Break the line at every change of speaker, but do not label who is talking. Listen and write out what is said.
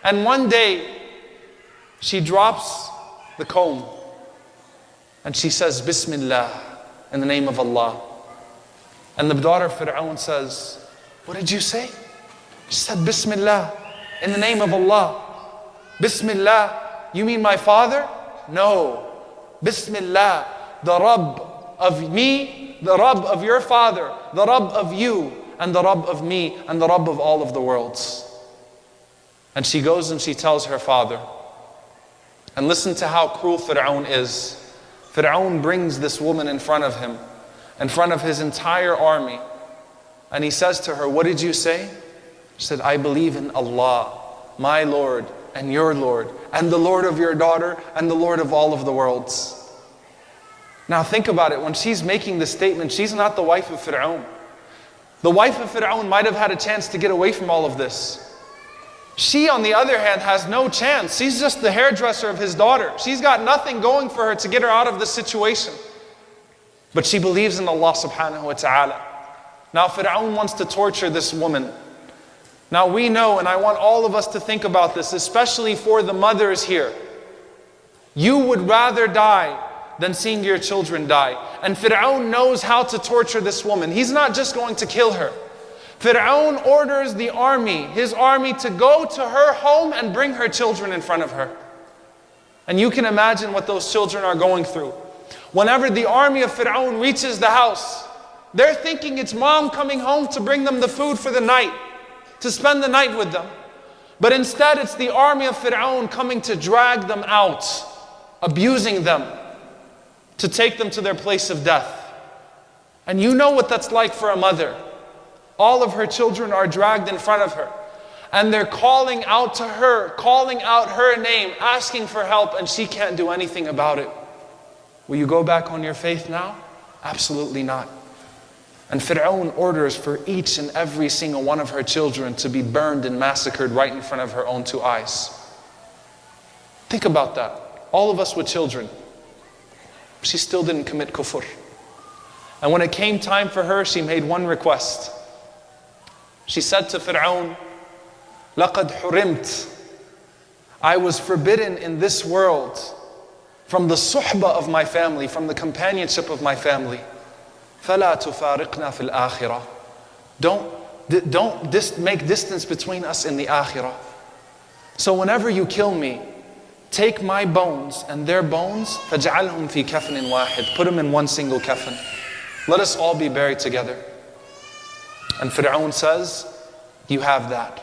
And one day, she drops the comb and she says, Bismillah, in the name of Allah. And the daughter of Fir'aun says, what did you say? She said, Bismillah, in the name of Allah. Bismillah, you mean my father? No. Bismillah, the Rabb of me, the Rabb of your father, the Rabb of you, and the Rabb of me, and the Rabb of all of the worlds. And she goes and she tells her father. And listen to how cruel Fir'aun is. Fir'aun brings this woman in front of him, in front of his entire army. And he says to her, what did you say? She said, I believe in Allah, my Lord and your Lord, and the Lord of your daughter, and the Lord of all of the worlds. Now think about it. When she's making this statement, she's not the wife of Fir'aun. The wife of Fir'aun might have had a chance to get away from all of this. She, on the other hand, has no chance. She's just the hairdresser of his daughter. She's got nothing going for her to get her out of this situation. But she believes in Allah subhanahu wa ta'ala. Now Fir'aun wants to torture this woman. Now we know, and I want all of us to think about this, especially for the mothers here. You would rather die than seeing your children die. And Fir'aun knows how to torture this woman. He's not just going to kill her. Fir'aun orders the army, his army, to go to her home and bring her children in front of her. And you can imagine what those children are going through. Whenever the army of Fir'aun reaches the house, they're thinking it's mom coming home to bring them the food for the night, to spend the night with them. But instead it's the army of Fir'aun coming to drag them out, abusing them, to take them to their place of death. And you know what that's like for a mother. All of her children are dragged in front of her. And they're calling out to her, calling out her name, asking for help, and she can't do anything about it. Will you go back on your faith now? Absolutely not. And Fir'aun orders for each and every single one of her children to be burned and massacred right in front of her own two eyes. Think about that. All of us with children. She still didn't commit kufr. And when it came time for her, she made one request. She said to Fir'aun, لَقَدْ حُرِمْتَ, I was forbidden in this world from the suhbah of my family, from the companionship of my family. فَلَا تُفَارِقْنَا فِي الْآخِرَةِ, don't make distance between us in the akhirah. So whenever you kill me, take my bones and their bones, فَجْعَلْهُمْ فِي كَفْنٍ وَاحِدٍ, put them in one single kafan. Let us all be buried together. And Fir'aun says, you have that.